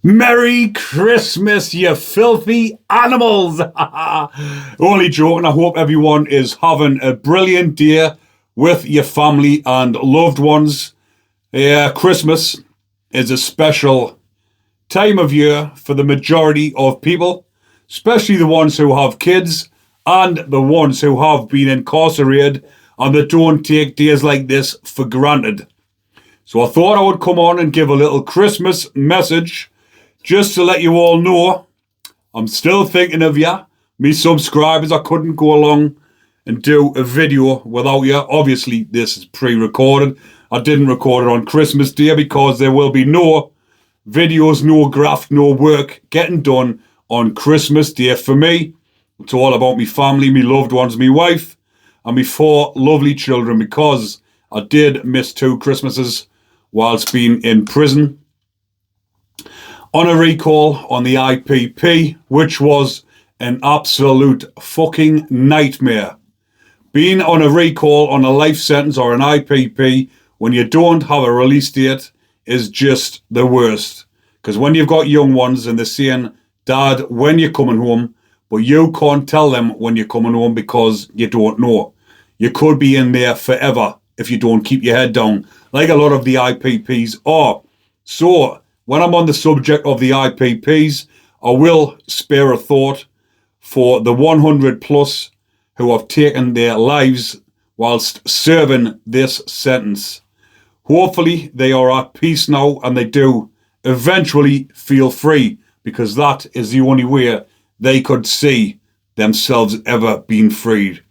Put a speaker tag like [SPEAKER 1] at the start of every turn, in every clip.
[SPEAKER 1] Merry Christmas, you filthy animals! Only joking. I hope everyone is having a brilliant day with your family and loved ones. Yeah, Christmas is a special time of year for the majority of people, especially the ones who have kids and the ones who have been incarcerated and that don't take days like this for granted. So I thought I would come on and give a little Christmas message just to let you all know I'm still thinking of you. Me subscribers, I couldn't go along and do a video without you. Obviously, this is pre-recorded. I didn't record it on Christmas Day because there will be no videos, no graft, no work getting done on Christmas Day for me. It's all about me family, me loved ones, me wife, and me 4 lovely children because I did miss 2 Christmases whilst being in prison on a recall on the IPP, which was an absolute fucking nightmare. Being on a recall on a life sentence or an IPP when you don't have a release date is just the worst. Because when you've got young ones and they're saying, Dad, when you're coming home, but you can't tell them when you're coming home because you don't know. You could be in there forever if you don't keep your head down, like a lot of the IPPs are. So, when I'm on the subject of the IPPs, I will spare a thought for the 100 plus who have taken their lives whilst serving this sentence. Hopefully they are at peace now and they do eventually feel free, because that is the only way they could see themselves ever being freed.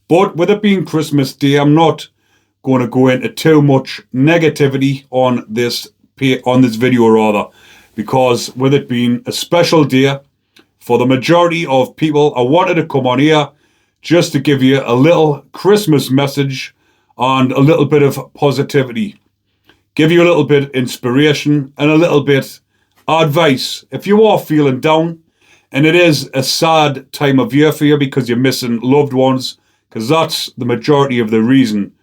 [SPEAKER 1] But with it being Christmas Day, I'm not going to go into too much negativity on this video rather, because with it being a special day for the majority of people, I wanted to come on here just to give you a little Christmas message and a little bit of positivity, give you a little bit inspiration and a little bit advice if you are feeling down. And it is a sad time of year for you because you're missing loved ones, because that's the majority of the reason,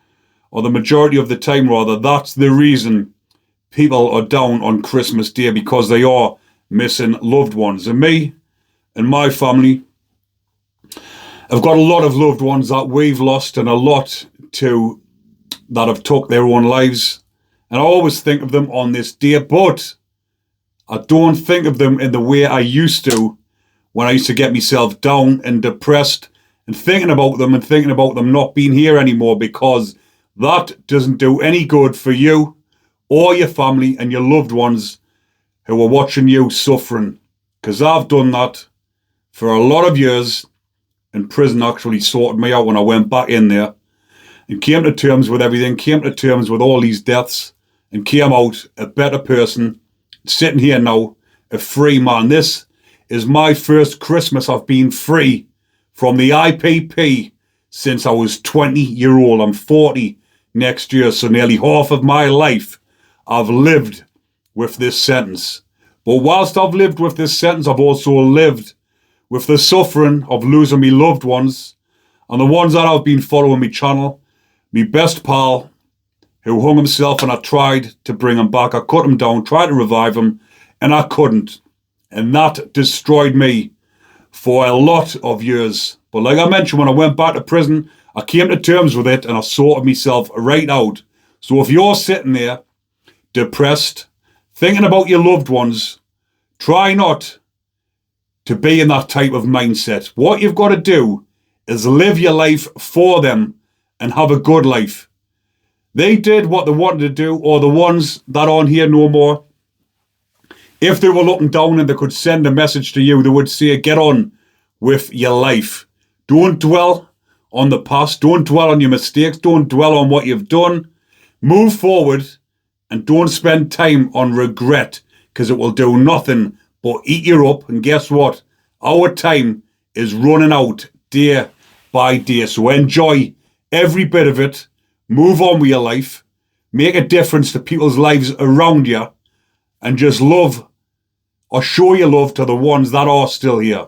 [SPEAKER 1] or the majority of the time rather, that's the reason people are down on Christmas Day, because they are missing loved ones. And me and my family have got a lot of loved ones that we've lost and a lot to that have took their own lives. And I always think of them on this day, but I don't think of them in the way I used to when I used to get myself down and depressed and thinking about them not being here anymore, because that doesn't do any good for you or your family and your loved ones who are watching you suffering. Because I've done that for a lot of years, and prison actually sorted me out when I went back in there and came to terms with everything, came to terms with all these deaths, and came out a better person, sitting here now, a free man. This is my first Christmas I've been free from the IPP since I was 20-year-old. I'm 40 next year, so nearly half of my life I've lived with this sentence. But whilst I've lived with this sentence, I've also lived with the suffering of losing me loved ones, and the ones that I've been following me channel. Me best pal, who hung himself, and I tried to bring him back. I cut him down, tried to revive him, and I couldn't. And that destroyed me for a lot of years. But like I mentioned, when I went back to prison, I came to terms with it and I sorted myself right out. So if you're sitting there depressed, thinking about your loved ones, try not to be in that type of mindset. What you've got to do is live your life for them and have a good life. They did what they wanted to do, or the ones that aren't here no more. If they were looking down and they could send a message to you, they would say, get on with your life. Don't dwell on the past. Don't dwell on your mistakes. Don't dwell on what you've done. Move forward. And don't spend time on regret, because it will do nothing but eat you up. And guess what? Our time is running out day by day. So enjoy every bit of it. Move on with your life. Make a difference to people's lives around you. And just love, or show your love to the ones that are still here.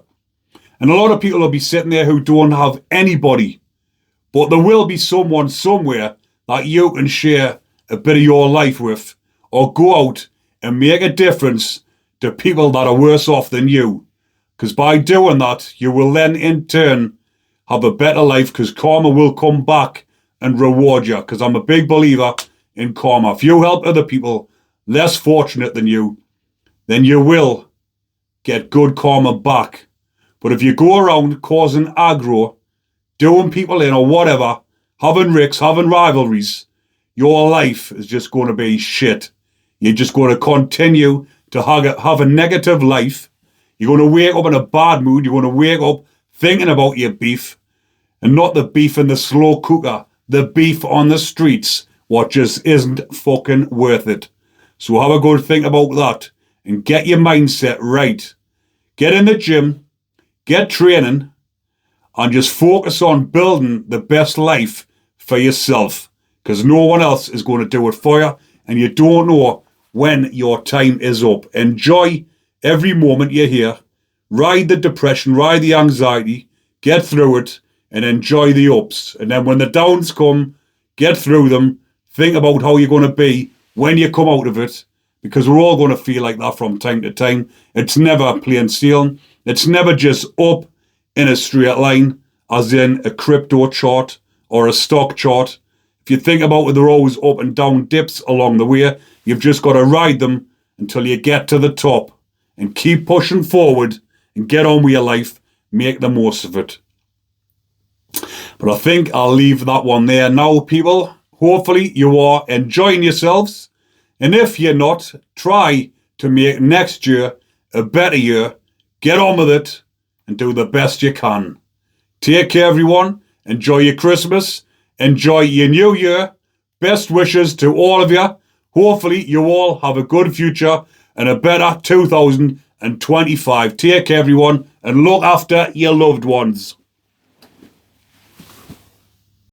[SPEAKER 1] And a lot of people will be sitting there who don't have anybody. But there will be someone somewhere that you can share a bit of your life with, or go out and make a difference to people that are worse off than you. Because by doing that, you will then in turn have a better life, because karma will come back and reward you. Because I'm a big believer in karma. If you help other people less fortunate than you, then you will get good karma back. But if you go around causing aggro, doing people in or whatever, having ricks, having rivalries, your life is just going to be shit. You're just going to continue to have a negative life. You're going to wake up in a bad mood. You're going to wake up thinking about your beef, and not the beef in the slow cooker, the beef on the streets, what just isn't fucking worth it. So have a good think about that and get your mindset right. Get in the gym, get training, and just focus on building the best life for yourself, because no one else is going to do it for you, and you don't know when your time is up. Enjoy every moment you're here. Ride the depression, ride the anxiety, get through it, and enjoy the ups. And then when the downs come, get through them. Think about how you're going to be when you come out of it, because we're all going to feel like that from time to time. It's never plain sailing. It's never just up in a straight line, as in a crypto chart or a stock chart. If you think about it, there are always up and down dips along the way. You've just got to ride them until you get to the top and keep pushing forward and get on with your life. Make the most of it. But I think I'll leave that one there now, people. Hopefully you are enjoying yourselves. And if you're not, try to make next year a better year. Get on with it and do the best you can. Take care, everyone. Enjoy your Christmas. Enjoy your New Year. Best wishes to all of you. Hopefully you all have a good future and a better 2025. Take care, everyone, and look after your loved ones.